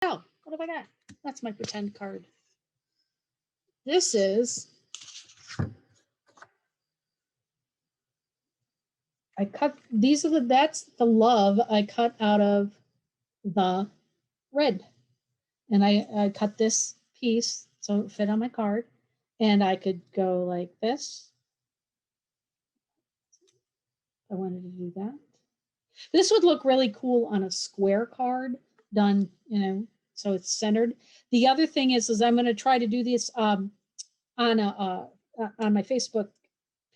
Oh, what have I got? That's my pretend card. This is, I cut, these are the, that's the love I cut out of the red. And I cut this piece so it fit on my card. And I could go like this. I wanted to do that. This would look really cool on a square card done, so it's centered. The other thing is I'm going to try to do this on my Facebook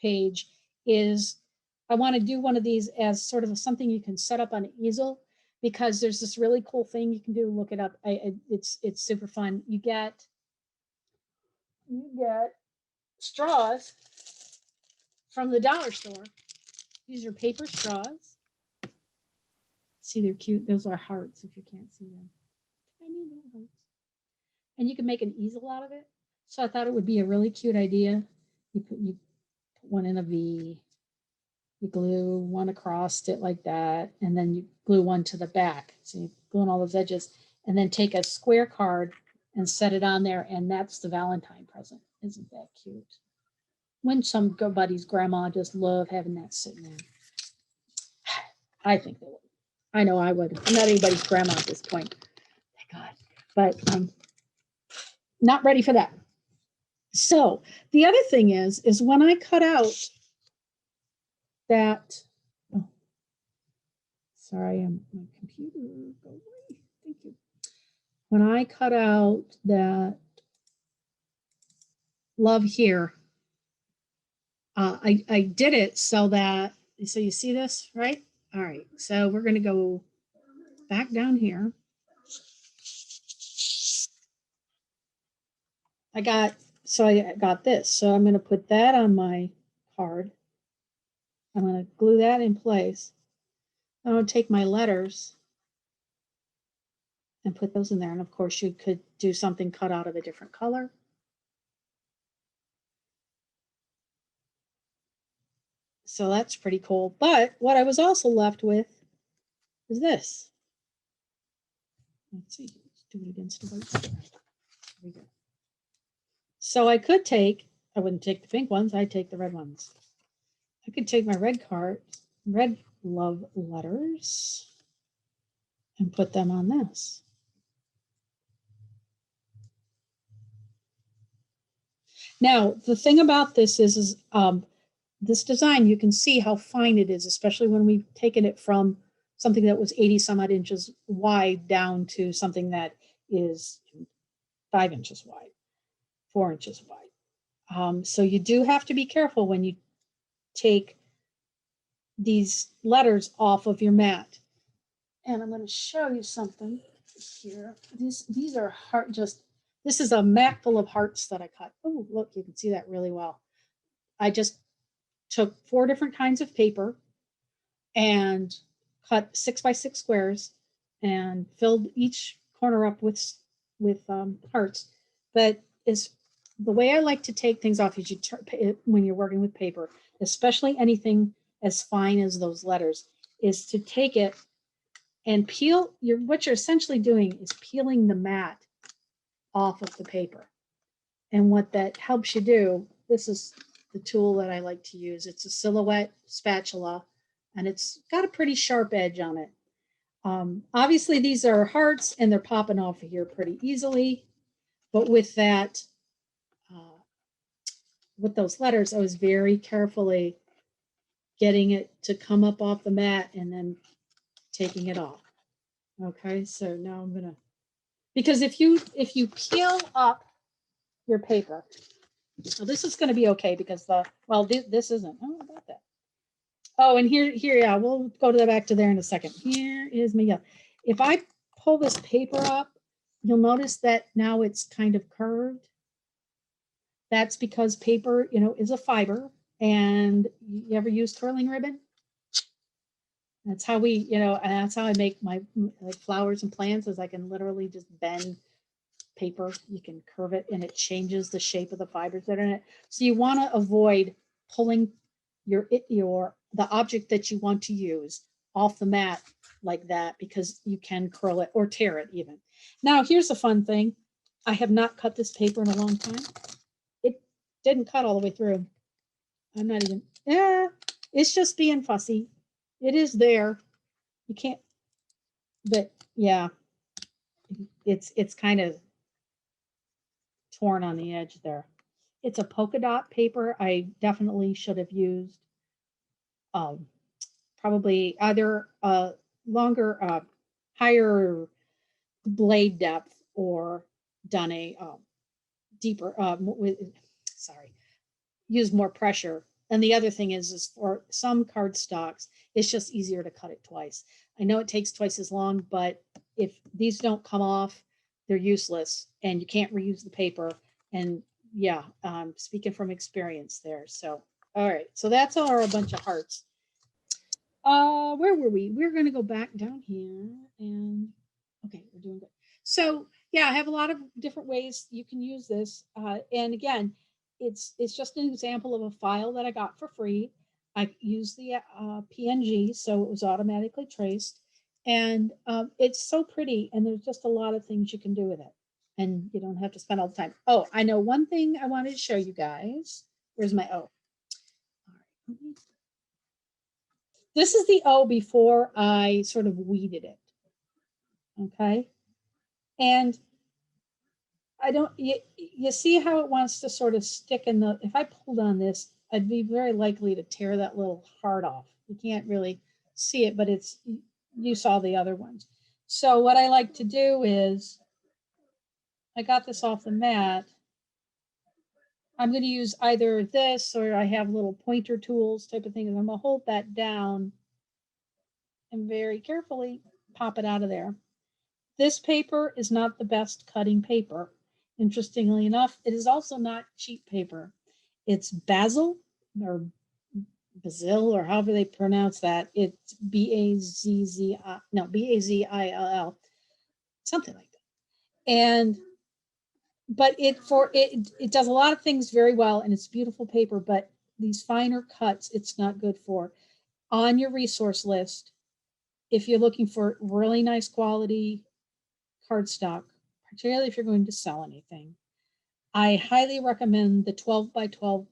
page. Is I want to do one of these as sort of something you can set up on an easel, because there's this really cool thing you can do. Look it up. It's super fun. You get straws from the dollar store. These are paper straws. See, they're cute. Those are hearts if you can't see them. Tiny little hearts. And you can make an easel out of it. So I thought it would be a really cute idea. You put one in a V. You glue one across it like that, and then you glue one to the back. So you glue on all those edges, and then take a square card and set it on there, and that's the Valentine present. Isn't that cute? When somebody's grandma just love having that sitting there. I think they would. I know I would. I'm not anybody's grandma at this point. Thank God. But I'm not ready for that. So the other thing is when I cut out that, oh, sorry, my computer, go away. Thank you. When I cut out that love here, I did it so that, so you see this, right? All right, so we're going to go back down here. I got this. So I'm going to put that on my card. I'm going to glue that in place. I'm going to take my letters and put those in there. And of course, you could do something cut out of a different color. So that's pretty cool. But what I was also left with is this. Let's see. Let's do it against the white square. There we go. So I could take, I wouldn't take the pink ones. I'd take the red ones. I could take my red card, red love letters, and put them on this. Now, the thing about this is this design, you can see how fine it is, especially when we've taken it from something that was 80 some odd inches wide down to something that is 5 inches wide, 4 inches wide. So you do have to be careful when you take these letters off of your mat. And I'm going to show you something here. These are this is a mat full of hearts that I cut. Oh, look, you can see that really well. I just took 4 different kinds of paper and cut 6 by 6 squares and filled each corner up with hearts. But the way I like to take things off is when you're working with paper, especially anything as fine as those letters, is to take it and peel. What you're essentially doing is peeling the mat off of the paper. And what that helps you do, this is the tool that I like to use. It's a silhouette spatula, and it's got a pretty sharp edge on it. Obviously, these are hearts, and they're popping off of here pretty easily. But with that, with those letters, I was very carefully getting it to come up off the mat and then taking it off. Okay, so now I'm gonna, because if you peel up your paper, so this is going to be okay because this isn't. Oh, about that. Oh, and here, yeah, we'll go to back to there in a second. Here is me. If I pull this paper up, you'll notice that now it's kind of curved. That's because paper, is a fiber. And you ever use curling ribbon? That's how we, and that's how I make my flowers and plants, is I can literally just bend paper. You can curve it and it changes the shape of the fibers that are in it. So you want to avoid pulling the object that you want to use off the mat like that, because you can curl it or tear it even. Now, here's the fun thing. I have not cut this paper in a long time. It didn't cut all the way through. I'm not even, it's just being fussy. It is there. You can't, but yeah, it's kind of torn on the edge there. It's a polka dot paper. I definitely should have used probably either a longer, higher blade depth or done a deeper, use more pressure. And the other thing is for some cardstocks, it's just easier to cut it twice. I know it takes twice as long, but if these don't come off, they're useless and you can't reuse the paper. And yeah, speaking from experience there. So, all right. So that's all a bunch of hearts. Where were we? We're going to go back down here and okay, we're doing good. So yeah, I have a lot of different ways you can use this. And again, it's just an example of a file that I got for free. I used the PNG, so it was automatically traced. And it's so pretty, and there's just a lot of things you can do with it. And you don't have to spend all the time. Oh, I know one thing I wanted to show you guys. Where's my O? All right. This is the O before I sort of weeded it. Okay. And I don't, you see how it wants to sort of stick in the, if I pulled on this, I'd be very likely to tear that little heart off. You can't really see it, but it's, you saw the other ones. So what I like to do is, I got this off the mat. I'm going to use either this or I have little pointer tools type of thing. And I'm going to hold that down and very carefully pop it out of there. This paper is not the best cutting paper. Interestingly enough, it is also not cheap paper. It's basil or basil or however they pronounce that. It's B-A-Z-Z-I, no, B-A-Z-I-L-L, something like that. And but it does a lot of things very well and it's beautiful paper, but these finer cuts it's not good for. On your resource list, if you're looking for really nice quality cardstock, particularly if you're going to sell anything, I highly recommend the 12 by 12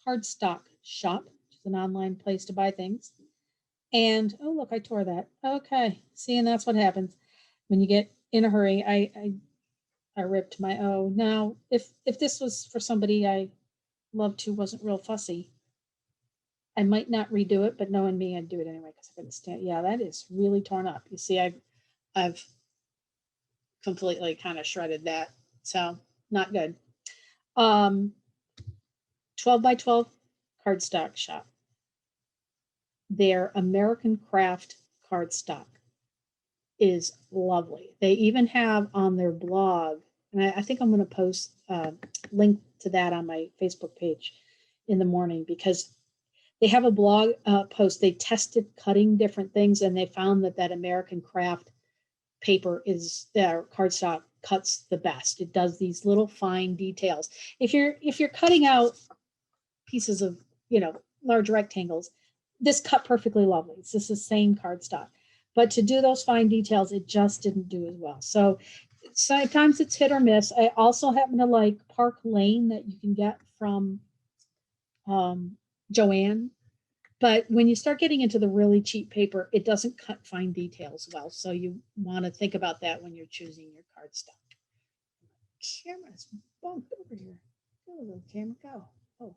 cardstock shop, which is an online place to buy things. And oh look, I tore that. Okay, see, and that's what happens when you get in a hurry. I ripped my O. Now, if this was for somebody I loved who wasn't real fussy, I might not redo it, but knowing me, I'd do it anyway because I couldn't stand. Yeah, that is really torn up. You see, I've completely kind of shredded that, so not good. 12 by 12 cardstock shop. Their American craft cardstock is lovely. They even have on their blog, and I think I'm going to post a link to that on my Facebook page in the morning because they have a blog post. They tested cutting different things and they found that American craft paper is cardstock cuts the best. It does these little fine details. If you're cutting out pieces of, large rectangles, this cut perfectly lovely. It's just the same cardstock. But to do those fine details, it just didn't do as well. So sometimes it's hit or miss. I also happen to like Park Lane that you can get from Joanne. But when you start getting into the really cheap paper, it doesn't cut fine details well. So you want to think about that when you're choosing your cardstock. Camera's bumped over here. Go, little camera, go. Oh,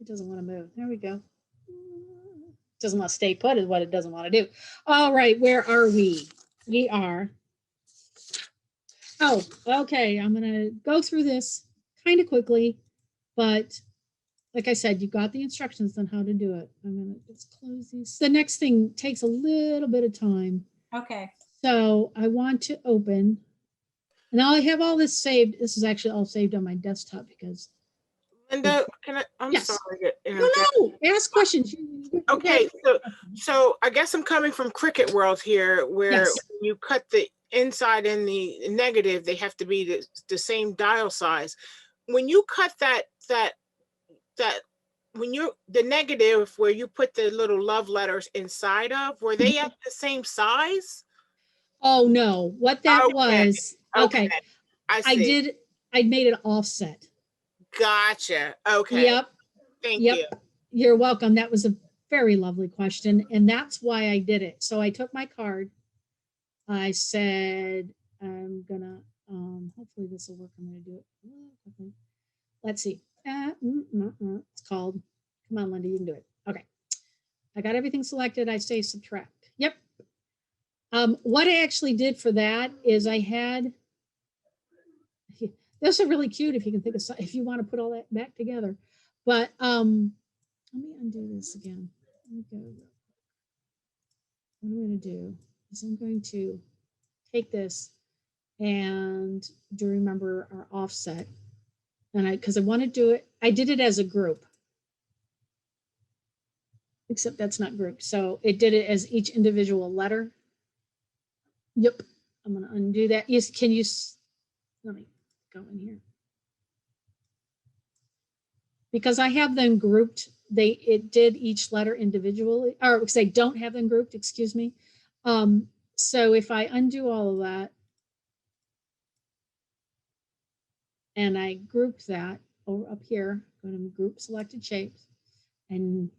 it doesn't want to move. There we go. It doesn't want to stay put is what it doesn't want to do. All right, where are we? We are. Oh, okay. I'm going to go through this kind of quickly, but like I said, you got the instructions on how to do it. I'm going to just close these. The next thing takes a little bit of time. Okay. So I want to open, and I have all this saved. This is actually all saved on my desktop because. Linda, I'm yes. sorry. No, ask questions. Okay, so I guess I'm coming from Cricut World here, where yes. you cut the inside and the negative, they have to be the same dial size. When you cut that when you're the negative where you put the little love letters inside of, were they at the same size? Oh, no, what that Okay, was, okay, okay, I see. I made it offset. Gotcha. Okay, Yep, thank yep. you. You're welcome. That was a very lovely question. And that's why I did it. So I took my card. I said, I'm gonna, hopefully this will work. I'm gonna do it real quickly. Let's see. It's called, come on, Linda, you can do it. Okay. I got everything selected. I say subtract. Yep. What I actually did for that is I had, those are really cute if you can think of, if you want to put all that back together. But let me undo this again. Let me go. What I'm going to do is I'm going to take this and do remember our offset. And because I want to do it, I did it as a group. Except that's not group. So it did it as each individual letter. Yep. I'm going to undo that. Yes, can you, let me go in here. Because I have them grouped, it did each letter individually, or because I don't have them grouped, excuse me. So if I undo all of that, and I group that over up here, go to group selected shapes, and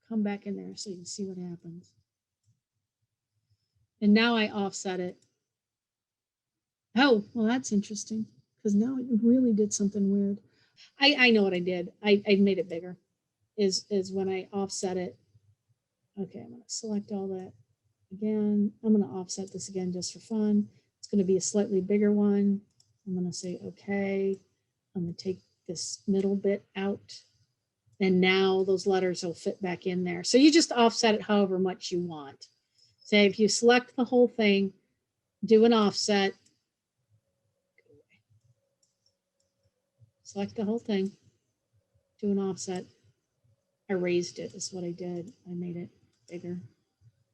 come back in there so you can see what happens. And now I offset it. Oh, well, that's interesting, because now it really did something weird. I know what I did. I made it bigger, is when I offset it. Okay, I'm going to select all that again. I'm going to offset this again just for fun. It's going to be a slightly bigger one. I'm going to say, okay. I'm going to take this middle bit out. And now those letters will fit back in there. So you just offset it however much you want. Say if you select the whole thing, do an offset. Select the whole thing, do an offset. I raised it, is what I did. I made it bigger.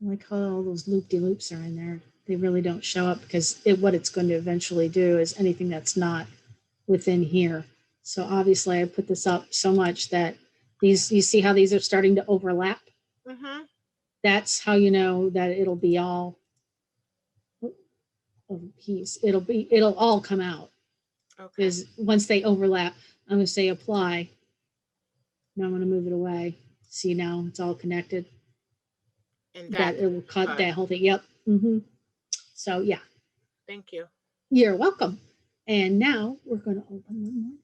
I like how all those loop-de-loops are in there. They really don't show up because what it's going to eventually do is anything that's not within here. So obviously I put this up so much that these, you see how these are starting to overlap? Mm-hmm. That's how you know that it'll be all of a piece. It'll all come out. Okay. Because once they overlap, I'm going to say apply. Now I'm going to move it away. See, now it's all connected. And That it will cut that whole thing. Yep. Mm-hmm. So yeah. Thank you. You're welcome. And now we're going to open one more